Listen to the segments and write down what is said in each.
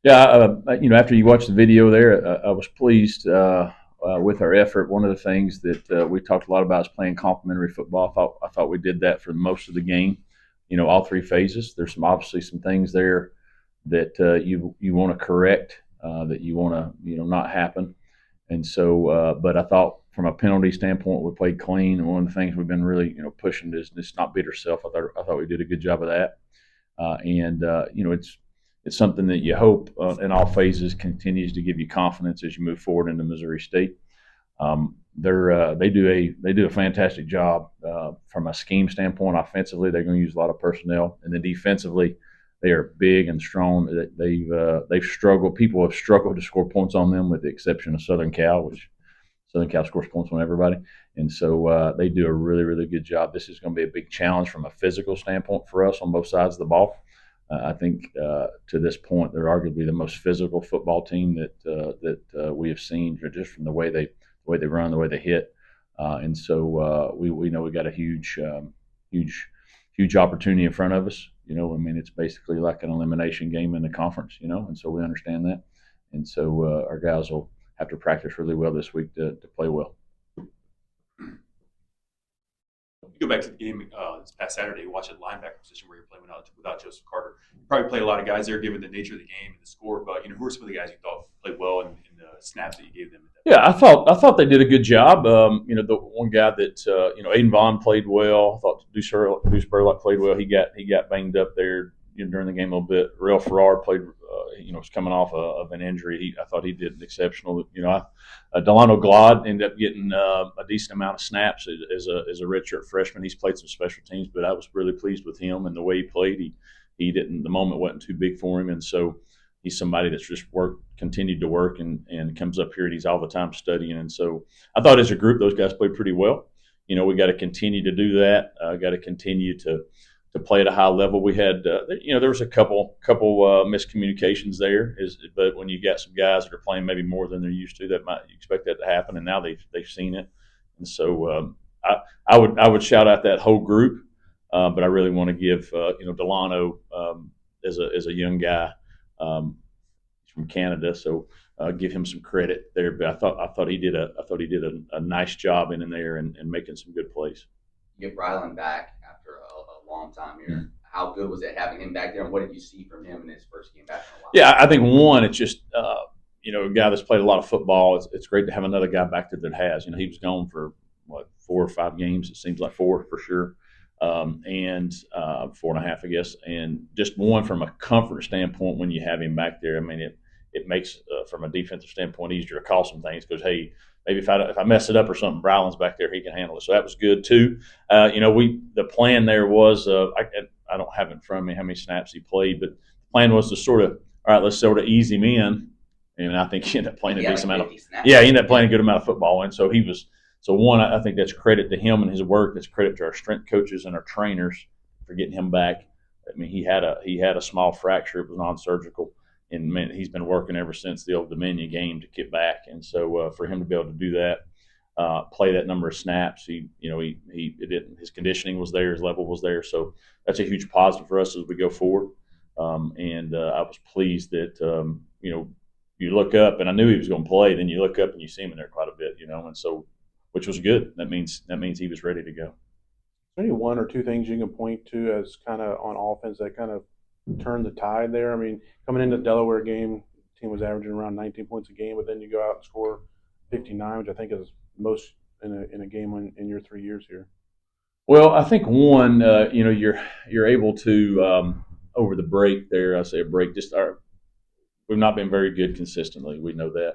Yeah, after you watch the video there, I was pleased with our effort. One of the things that we talked a lot about is playing complementary football. I thought we did that for most of the game. All three phases. There's obviously some things there that you want to correct, that you want to not happen. And so, but I thought from a penalty standpoint, we played clean. And one of the things we've been really pushing is just not beat ourselves. I thought we did a good job of that. And it's something that you hope in all phases continues to give you confidence as you move forward into Missouri State. They do a fantastic job from a scheme standpoint. Offensively, they're going to use a lot of personnel, and then defensively, they are big and strong. They've struggled. People have struggled to score points on them, with the exception of Southern Cal, which Southern Cal scores points on everybody. And so they do a really, really good job. This is going to be a big challenge from a physical standpoint for us on both sides of the ball. I think to this point, they're arguably the most physical football team that we have seen, just from the way they run, the way they hit. And so we know we got a huge opportunity in front of us. I mean, it's basically like an elimination game in the conference. And so we understand that. And so our guys will have to practice really well this week to play well. You go back to the game this past Saturday, watch at linebacker position where you're playing without Joseph Carter. You probably played a lot of guys there, given the nature of the game and the score. But who are some of the guys you thought played well in the snaps that you gave them? Yeah, I thought they did a good job. The one guy that Aiden Vaughn played well. I thought Deuce Burlock played well. He got banged up there during the game a little bit. Real Farrar played. Was coming off of an injury. I thought he did exceptional. Delano Glod ended up getting a decent amount of snaps as a redshirt freshman. He's played some special teams, but I was really pleased with him and the way he played. He didn't. The moment wasn't too big for him, and so he's somebody that's just continued to work, and comes up here and he's all the time studying. And so I thought as a group, those guys played pretty well. We got to continue to do that. Got to continue to play at a high level. We had, there was a couple miscommunications there, but when you got some guys that are playing maybe more than they're used to, that might you expect that to happen. And now they've seen it, and so I would shout out that whole group, but I really want to give Delano as a young guy. He's from Canada, so give him some credit there. But I thought he did a nice job in there and making some good plays. Get Rylan back after a long time here. Mm-hmm. How good was it having him back there, and what did you see from him in his first game back in a while? Yeah, I think one, it's just a guy that's played a lot of football. It's great to have another guy back there that has. He was gone for 4 or 5 games. It seems like 4 for sure, and 4.5, I guess. And just one from a comfort standpoint, when you have him back there, I mean, it makes from a defensive standpoint easier to call some things, because hey, maybe if I mess it up or something, Brylan's back there, he can handle it. So that was good too. The plan there was I don't have it in front of me how many snaps he played, but the plan was to sort of, all right, let's sort of ease him in. And I think he ended up playing a decent amount of he ended up playing a good amount of football. And so one, I think that's credit to him and his work. That's credit to our strength coaches and our trainers for getting him back. I mean, he had a small fracture. It was non-surgical. And man, he's been working ever since the Old Dominion game to get back. And so for him to be able to do that, play that number of snaps, his conditioning was there, his level was there. So that's a huge positive for us as we go forward. And I was pleased that you look up, and I knew he was going to play. Then you look up and you see him in there quite a bit, and so which was good. That means he was ready to go. Is there any one or two things you can point to as kind of on offense that kind of turned the tide there? I mean, coming into the Delaware game, the team was averaging around 19 points a game, but then you go out and score 59, which I think is most in a game in your 3 years here. Well, I think one, you're able to over the break there. I say a break. We've not been very good consistently. We know that.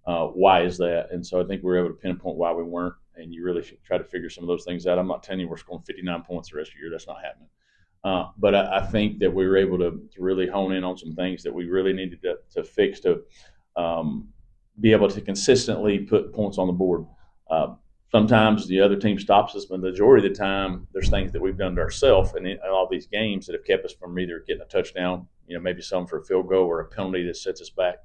Why is that? And so I think we're able to pinpoint why we weren't. And you really should try to figure some of those things out. I'm not telling you we're scoring 59 points the rest of the year. That's not happening. But I think that we were able to really hone in on some things that we really needed to fix to be able to consistently put points on the board. Sometimes the other team stops us, but the majority of the time there's things that we've done to ourselves in all these games that have kept us from either getting a touchdown, maybe some for a field goal or a penalty that sets us back.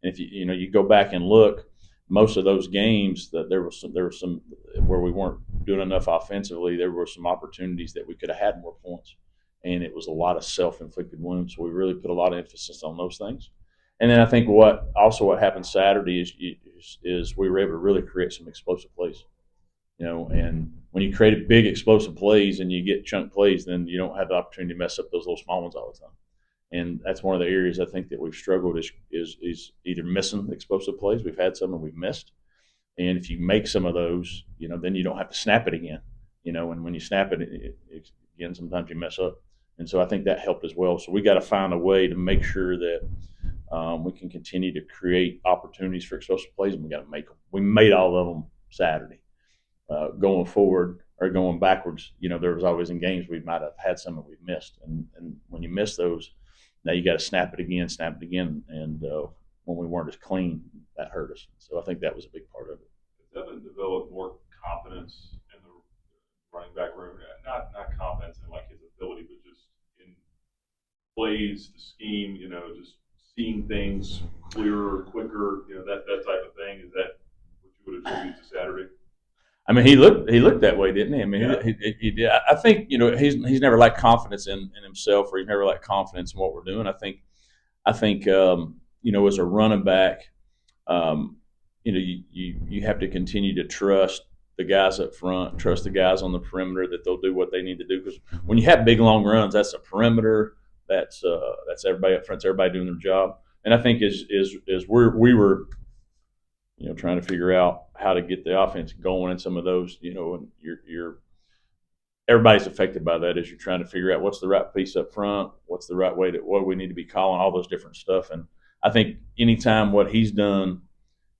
And if you go back and look, most of those games that there was some where we weren't doing enough offensively, there were some opportunities that we could have had more points. And it was a lot of self-inflicted wounds. So we really put a lot of emphasis on those things. And then I think what happened Saturday is we were able to really create some explosive plays. And when you create big explosive plays and you get chunk plays, then you don't have the opportunity to mess up those little small ones all the time. And that's one of the areas I think that we've struggled is either missing explosive plays. We've had some and we've missed. And if you make some of those, then you don't have to snap it again. And when you snap it again, sometimes you mess up. And so I think that helped as well. So we got to find a way to make sure that we can continue to create opportunities for explosive plays, and we got to make them. We made all of them Saturday. Going forward or going backwards, there was always in games we might have had some that we've missed. And when you miss those, now you got to snap it again. And when we weren't as clean, that hurt us. So I think that was a big part of it. Has Evan developed more confidence in the running back room? Not confidence in like his ability, but just in plays, the scheme, just seeing things clearer, quicker, that type of thing. Is that what you would attribute to Saturday? I mean, he looked that way, didn't he? I mean, yeah. he did. I think he's never lacked confidence in himself, or he's never lacked confidence in what we're doing. I think as a running back, you have to continue to trust the guys up front, trust the guys on the perimeter that they'll do what they need to do. Because when you have big long runs, that's a perimeter. That's everybody up front. It's everybody doing their job. And I think as we were trying to figure out how to get the offense going in some of those, and you're everybody's affected by that as you're trying to figure out what's the right piece up front, what's the right way what we need to be calling, all those different stuff. And I think anytime what he's done,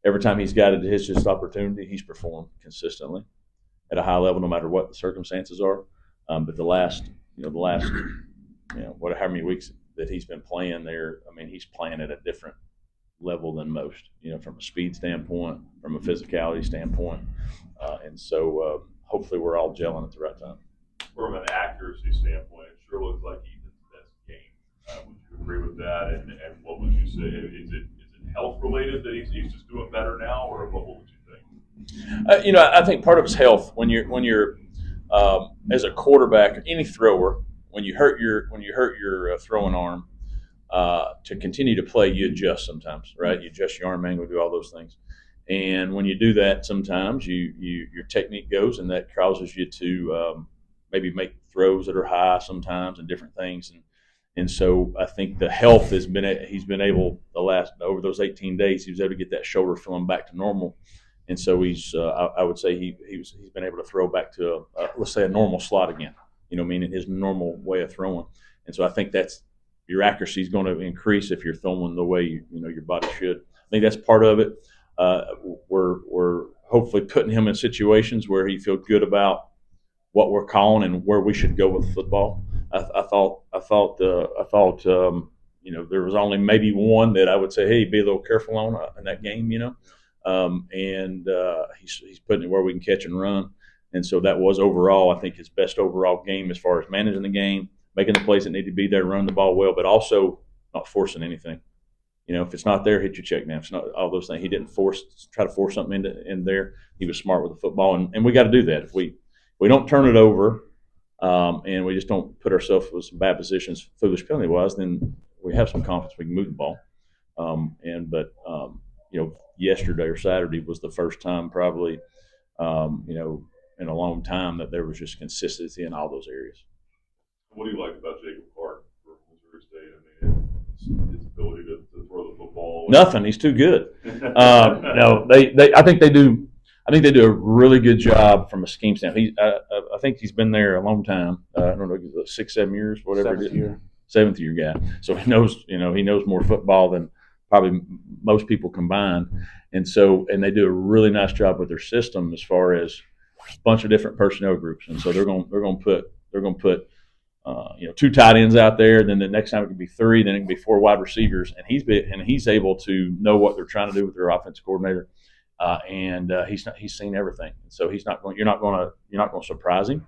every time he's got his just opportunity, he's performed consistently at a high level, no matter what the circumstances are. But the last however many weeks that he's been playing there, I mean, he's playing at a different level than most, from a speed standpoint, from a physicality standpoint. And so hopefully we're all gelling at the right time. From an accuracy standpoint, it sure looks like Ethan's best game. Would you agree with that? And what would you say? Is it health related that he's just doing better now, or what would you think? I think part of it's health. When you're as a quarterback, any thrower, when you hurt your throwing arm, to continue to play, you adjust sometimes, right? You adjust your arm angle, do all those things. And when you do that, sometimes your technique goes, and that causes you to maybe make throws that are high sometimes and different things. And so I think the health he's been able over those 18 days, he was able to get that shoulder feeling back to normal. And so I would say he's been able to throw back to let's say a normal slot again, meaning his normal way of throwing. And so I think that's your accuracy is going to increase if you're throwing the way your body should. I think that's part of it. We're hopefully putting him in situations where he feels good about what we're calling and where we should go with football. I thought there was only maybe one that I would say, hey, be a little careful on in that game, and he's putting it where we can catch and run. And so that was overall, I think, his best overall game as far as managing the game, making the plays that need to be there, running the ball well, but also not forcing anything. If it's not there, hit your check down. If it's not all those things. He didn't try to force something in there. He was smart with the football, and we got to do that. If we don't turn it over, and we just don't put ourselves in some bad positions, foolish penalty wise, then we have some confidence we can move the ball. Yesterday or Saturday was the first time probably, in a long time that there was just consistency in all those areas. What do you like about Jacob Clark for Missouri State? I mean, his ability to throw the football. Nothing. He's too good. No, I think they do. I think they do a really good job from a scheme standpoint. I think he's been there a long time. I don't know, 6-7 years, whatever. Seventh year guy. So he knows more football than probably most people combined. And they do a really nice job with their system as far as a bunch of different personnel groups. And so they're going to put 2 tight ends out there. Then the next time it can be 3. Then it can be 4 wide receivers. And he's able to know what they're trying to do with their offensive coordinator. He's seen everything. So you're not going to surprise him.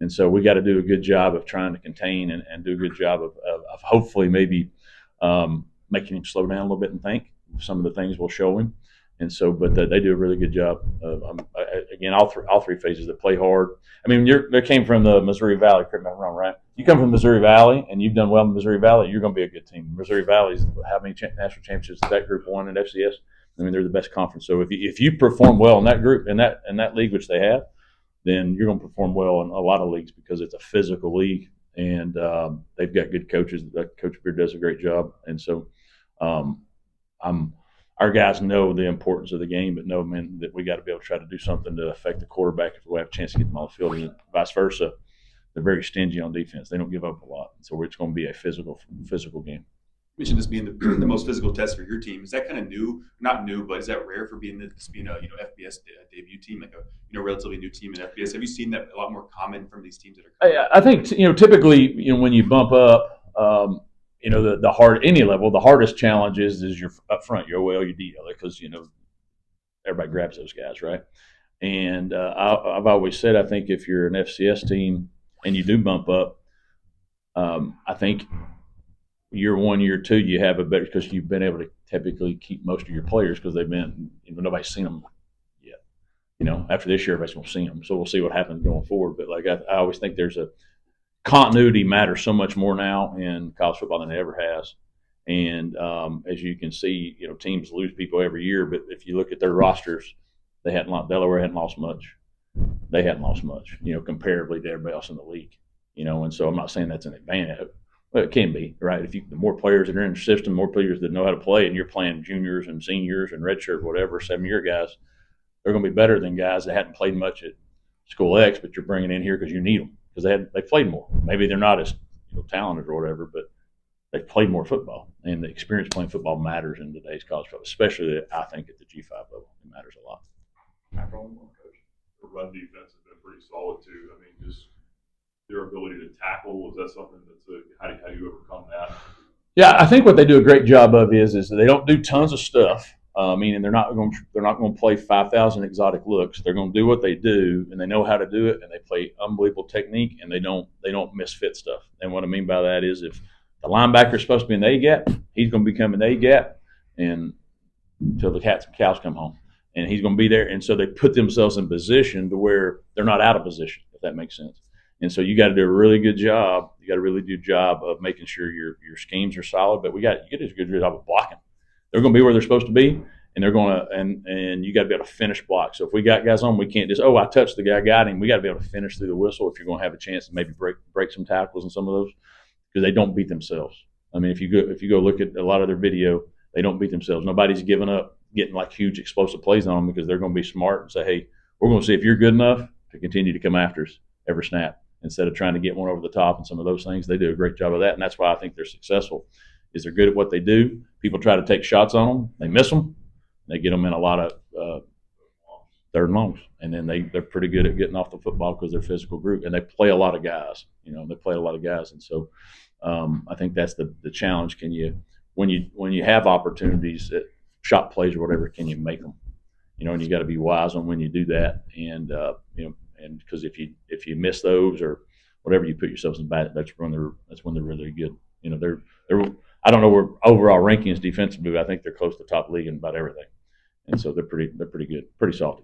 And so we got to do a good job of trying to contain and do a good job of hopefully maybe making him slow down a little bit and think some of the things we'll show him. And so, but they do a really good job. Again, all three phases. They play hard. I mean, they came from the Missouri Valley. Correct me if I'm wrong, right? You come from Missouri Valley, and you've done well in Missouri Valley. You're going to be a good team. Missouri Valley's how many national championships that group won in FCS? I mean, they're the best conference. So if you perform well in that group in that league, which they have, then you're going to perform well in a lot of leagues because it's a physical league, and they've got good coaches. Coach Beard does a great job, and so our guys know the importance of the game, but know, man, that we got to be able to try to do something to affect the quarterback if we have a chance to get them on the field, and vice versa. They're very stingy on defense. They don't give up a lot, so it's going to be a physical game. You mentioned this being the most physical test for your team. Is that kind of new? Not new, but is that rare for being a FBS debut team, like a relatively new team in FBS? Have you seen that a lot more common from these teams that are coming? I think typically when you bump up, the hard any level, the hardest challenge is your up front, your OL, your DL, because everybody grabs those guys, right? And I've always said I think if you're an FCS team and you do bump up, I think year one, year two, you have a better because you've been able to typically keep most of your players because they've been nobody's seen them yet. After this year, everybody's going to see them, so we'll see what happens going forward. But I always think there's a continuity matters so much more now in college football than it ever has. And as you can see, teams lose people every year, but if you look at their rosters, Delaware hadn't lost much. They hadn't lost much, comparatively to everybody else in the league. And so I'm not saying that's an advantage. Well, it can be, right? The more players that are in the system, more players that know how to play, and you're playing juniors and seniors and redshirt, whatever, 7-year guys, they're going to be better than guys that hadn't played much at School X, but you're bringing in here because you need them because they played more. Maybe they're not as talented or whatever, but they've played more football, and the experience playing football matters in today's college football, especially I think at the G5 level. It matters a lot. The run defense has been pretty solid too. I mean, just their ability to tackle, is that something that's how do you overcome that? Yeah, I think what they do a great job of is they don't do tons of stuff. Meaning they're not going to play 5,000 exotic looks. They're going to do what they do, and they know how to do it, and they play unbelievable technique, and they don't misfit stuff. And what I mean by that is if the linebacker is supposed to be in the A gap, he's going to become an A gap, and until the cows come home, and he's going to be there. And so they put themselves in position to where they're not out of position, if that makes sense. And so you got to do a really good job. You got to really do a job of making sure your schemes are solid. But you got to do a good job of blocking. They're going to be where they're supposed to be, and they're going to and you got to be able to finish block. So if we got guys on, we can't just I touched the guy, got him. We got to be able to finish through the whistle if you're going to have a chance to maybe break some tackles and some of those because they don't beat themselves. I mean, if you go look at a lot of their video, they don't beat themselves. Nobody's giving up getting like huge explosive plays on them because they're going to be smart and say, hey, we're going to see if you're good enough to continue to come after us every snap instead of trying to get one over the top and some of those things. They do a great job of that, and that's why I think they're successful. Is they're good at what they do. People try to take shots on them. They miss them. They get them in a lot of third and longs. And then they're pretty good at getting off the football because they're a physical group. And they play a lot of guys. They play a lot of guys. And so I think that's the challenge. Can you when you have opportunities at shot plays or whatever, can you make them? And you got to be wise on when you do that. And and because if you miss those or whatever, you put yourselves in bad. That's when they're really good. They're I don't know where overall rankings defensively, but I think they're close to top league in about everything, and so they're pretty good, pretty salty.